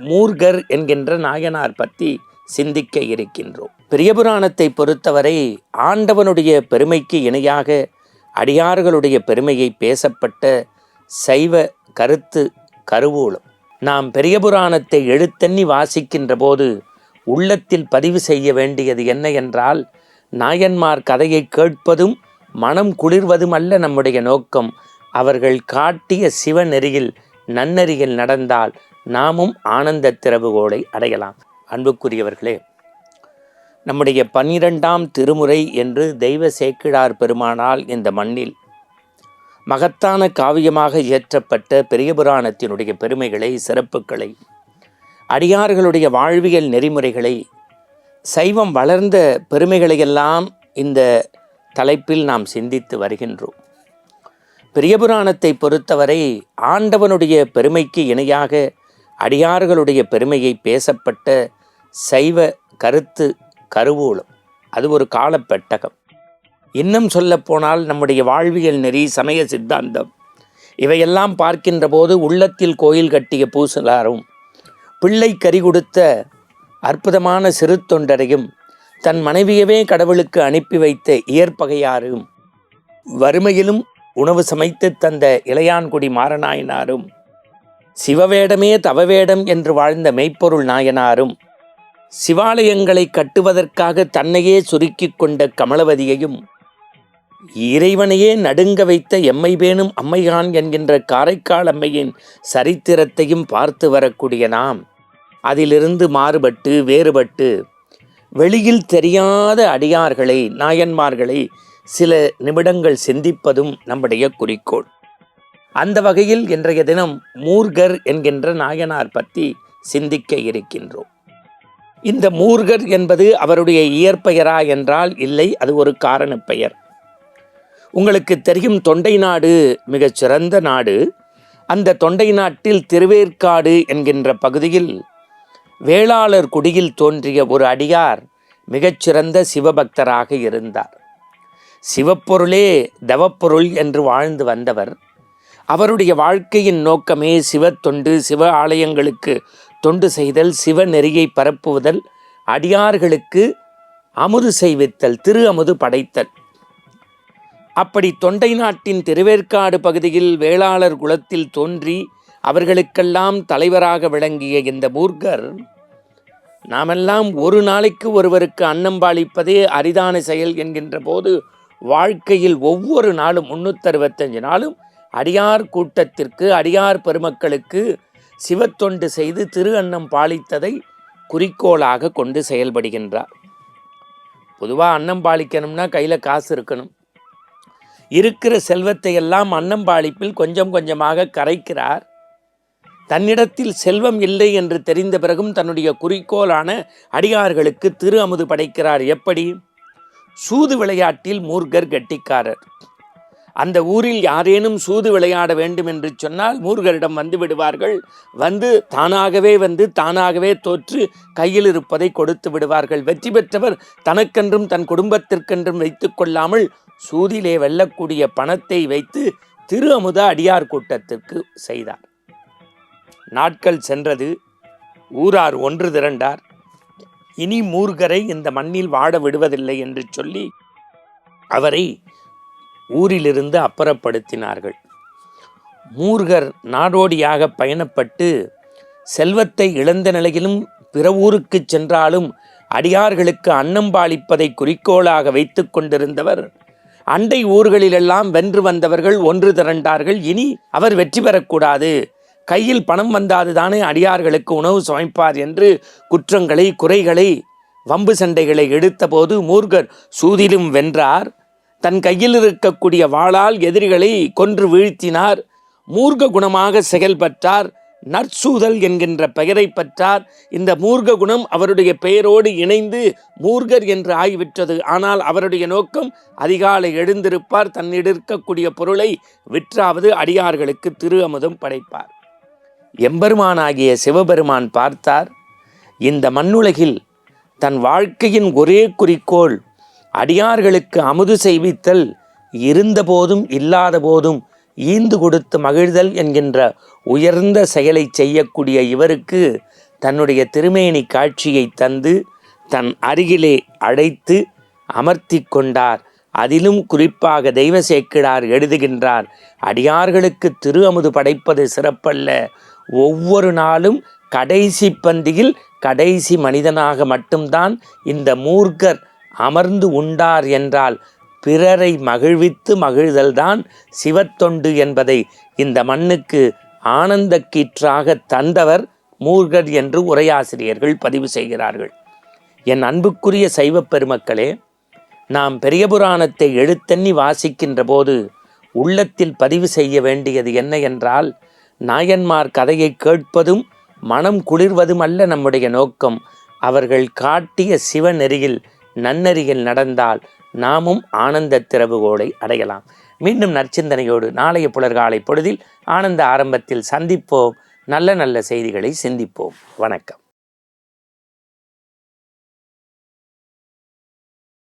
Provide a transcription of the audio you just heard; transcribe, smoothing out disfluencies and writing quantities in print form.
மூர்கர் என்கின்ற நாயனார் பற்றி சிந்திக்க இருக்கின்றோம். பெரிய புராணத்தை பொறுத்தவரை ஆண்டவனுடைய பெருமைக்கு இணையாக அடியார்களுடைய பெருமையை பேசப்பட்ட சைவ கருத்து கருவூலம். நாம் பெரிய புராணத்தை எழுத்தண்ணி வாசிக்கின்ற போது உள்ளத்தில் பதிவு செய்ய வேண்டியது என்ன என்றால், நாயன்மார் கதையை கேட்பதும் மனம் குளிர்வதும் அல்ல நம்முடைய நோக்கம். அவர்கள் காட்டிய சிவநெறியில் நன்னெறியில் நடந்தால் நாமும் ஆனந்த திறவுகோலை அடையலாம். அன்புக்குரியவர்களே, நம்முடைய 12ஆம் திருமுறை என்று தெய்வ சேக்கிழார் பெருமானால் இந்த மண்ணில் மகத்தான காவியமாக இயற்றப்பட்ட பெரிய புராணத்தினுடைய பெருமைகளை, சிறப்புகளை, அடியார்களுடைய வாழ்வியல் நெறிமுறைகளை, சைவம் வளர்ந்த பெருமைகளையெல்லாம் இந்த தலைப்பில் நாம் சிந்தித்து வருகின்றோம். பெரிய புராணத்தை பொறுத்தவரை ஆண்டவனுடைய பெருமைக்கு இணையாக அடியார்களுடைய பெருமையை பேசப்பட்ட சைவ கருத்து கருவூலம். அது ஒரு காலப்பெட்டகம். இன்னும் சொல்லப்போனால் நம்முடைய வாழ்வியல் நெறி, சமய சித்தாந்தம் இவையெல்லாம் பார்க்கின்ற போது உள்ளத்தில் கோயில் கட்டிய பூசலாரும், பிள்ளை கறி கொடுத்த அற்புதமான சிறு தொண்டரையும், தன் மனைவியவே கடவுளுக்கு அனுப்பி வைத்த இயற்பகையாரும், வறுமையிலும் உணவு சமைத்து தந்த இளையான்குடி மாறநாயனாரும், சிவவேடமே தவவேடம் என்று வாழ்ந்த மெய்ப்பொருள் நாயனாரும், சிவாலயங்களை கட்டுவதற்காக தன்னையே சுருக்கி கொண்ட கமலவதியையும், இறைவனையே நடுங்க வைத்த எம்மை பேணும் அம்மையான் என்கின்ற காரைக்கால் அம்மையின் சரித்திரத்தையும் பார்த்து வரக்கூடிய நாம் அதிலிருந்து மாறுபட்டு வேறுபட்டு வெளியில் தெரியாத அடியார்களை, நாயன்மார்களை சில நிமிடங்கள் சிந்திப்பதும் நம்முடைய குறிக்கோள். அந்த வகையில் இன்றைய தினம் மூர்கர் என்கின்ற நாயனார் பற்றி சிந்திக்க இருக்கின்றோம். இந்த மூர்கர் என்பது அவருடைய இயற்பெயரா என்றால் இல்லை, அது ஒரு காரண பெயர். உங்களுக்கு தெரியும், தொண்டை நாடு மிகச் சிறந்த நாடு. அந்த தொண்டை நாட்டில் திருவேற்காடு என்கின்ற பகுதியில் வேளாளர் குடியில் தோன்றிய ஒரு அடியார் மிகச்சிறந்த சிவபக்தராக இருந்தார். சிவப்பொருளே தவப்பொருள் என்று வாழ்ந்து வந்தவர். அவருடைய வாழ்க்கையின் நோக்கமே சிவத்தொண்டு, சிவ ஆலயங்களுக்கு தொண்டு செய்தல், சிவ நெறியை பரப்புவதல், அடியார்களுக்கு அமுது செய்வித்தல், திரு அமுது படைத்தல். அப்படி தொண்டை நாட்டின் திருவேற்காடு பகுதியில் வேளாளர் குலத்தில் தோன்றி அவர்களுக்கெல்லாம் தலைவராக விளங்கிய இந்த மூர்கர், நாமெல்லாம் ஒரு நாளைக்கு ஒருவருக்கு அன்னம்பாளிப்பதே அரிதான செயல் என்கின்ற போது, வாழ்க்கையில் ஒவ்வொரு நாளும் 365 நாளும் அடியார் கூட்டத்திற்கு, அடியார் பெருமக்களுக்கு சிவத்தொண்டு செய்து திரு அன்னம் பாலித்ததை குறிக்கோளாக கொண்டு செயல்படுகின்றார். பொதுவாக அன்னம் பாலிக்கணும்னா கையில் காசு இருக்கணும். இருக்கிற செல்வத்தை எல்லாம் அன்னம்பாளிப்பில் கொஞ்சம் கொஞ்சமாக கரைக்கிறார். தன்னிடத்தில் செல்வம் இல்லை என்று தெரிந்த பிறகும் தன்னுடைய குறிக்கோளான அடியார்களுக்கு திரு அமுது படைக்கிறார். எப்படி? சூது விளையாட்டில் மூர்கர் கெட்டிக்காரர். அந்த ஊரில் யாரேனும் சூது விளையாட வேண்டும் என்று சொன்னால் மூர்கரிடம் வந்து விடுவார்கள். தானாகவே தோற்று கையில் இருப்பதை கொடுத்து விடுவார்கள். வெற்றி பெற்றவர் தனக்கென்றும் தன் குடும்பத்திற்கென்றும் வைத்து கொள்ளாமல் சூதிலே வெல்லக்கூடிய பணத்தை வைத்து திரு அமுத அடியார் கூட்டத்திற்கு செய்தார். நாட்கள் சென்றது. ஊரார் ஒன்று திரண்டார். இனி மூர்கரை இந்த மண்ணில் வாட விடுவதில்லை என்று சொல்லி அவரை ஊரிலிருந்து அப்புறப்படுத்தினார்கள். மூர்கர் நாடோடியாக பயணப்பட்டு செல்வத்தை இழந்த நிலையிலும் பிற ஊருக்கு சென்றாலும் அடியார்களுக்கு அன்னம்பாளிப்பதை குறிக்கோளாக வைத்து கொண்டிருந்தவர், அண்டை ஊர்களிலெல்லாம் வென்று வந்தவர்கள் ஒன்று திரண்டார்கள். இனி அவர் வெற்றி பெறக்கூடாது, கையில் பணம் வந்தாதுதானே அடியார்களுக்கு உணவு சமைப்பார் என்று குற்றங்களை, குறைகளை, வம்பு சண்டைகளை எடுத்தபோது மூர்கர் சூதிலும் வென்றார். தன் கையில் இருக்கக்கூடிய வாளால் எதிரிகளை கொன்று வீழ்த்தினார். மூர்க்க குணமாக செயல்பட்டார். நற்சூதல் என்கின்ற பெயரை பெற்றார். இந்த மூர்க்க குணம் அவருடைய பெயரோடு இணைந்து மூர்கர் என்று ஆகிவிட்டது. ஆனால் அவருடைய நோக்கம் அதிகாலை எழுந்திருப்பார், தன்னிடம் இருக்கக்கூடிய பொருளை விற்றாவது அடியார்களுக்கு திரு அமுதம் படைப்பார். எம்பெருமானாகிய சிவபெருமான் பார்த்தார், இந்த மண்ணுலகில் தன் வாழ்க்கையின் ஒரே குறிக்கோள் அடியார்களுக்கு அமுது செய்வித்தல், இருந்தபோதும் இல்லாத போதும் ஈந்து கொடுத்து மகிழ்தல் என்கின்ற உயர்ந்த செயலை செய்யக்கூடிய இவருக்கு தன்னுடைய திருமேனி காட்சியை தந்து தன் அருகிலே அழைத்து அமர்த்தி கொண்டார். அதிலும் குறிப்பாக தெய்வ சேக்கிழார் எழுதுகின்றார், அடியார்களுக்கு திரு அமுது படைப்பது சிறப்பல்ல, ஒவ்வொரு நாளும் கடைசி பந்தியில் கடைசி மனிதனாக மட்டும்தான் இந்த மூர்க்கர் அமர்ந்து உண்டார் என்றால் பிறரை மகிழ்வித்து மகிழ்தல்தான் சிவத்தொண்டு என்பதை இந்த மண்ணுக்கு ஆனந்த கீற்றாக தந்தவர் மூர்க்கர் என்று உரையாசிரியர்கள் பதிவு செய்கிறார்கள். என் அன்புக்குரிய சைவ பெருமக்களே, நாம் பெரிய புராணத்தை எழுத்தண்ணி வாசிக்கின்ற போது உள்ளத்தில் பதிவு செய்ய வேண்டியது என்ன என்றால், நாயன்மார் கதையை கேட்பதும் மனம் குளிர்வதும் அல்ல நம்முடைய நோக்கம். அவர்கள் காட்டிய சிவநெறியில் நன்னெறியில் நடந்தால் நாமும் ஆனந்த திறவுகோலை அடையலாம். மீண்டும் நற்சிந்தனையோடு நாளைய புலர்காலை பொழுதில் ஆனந்த ஆரம்பத்தில் சந்திப்போம். நல்ல நல்ல செய்திகளை சிந்திப்போம். வணக்கம்.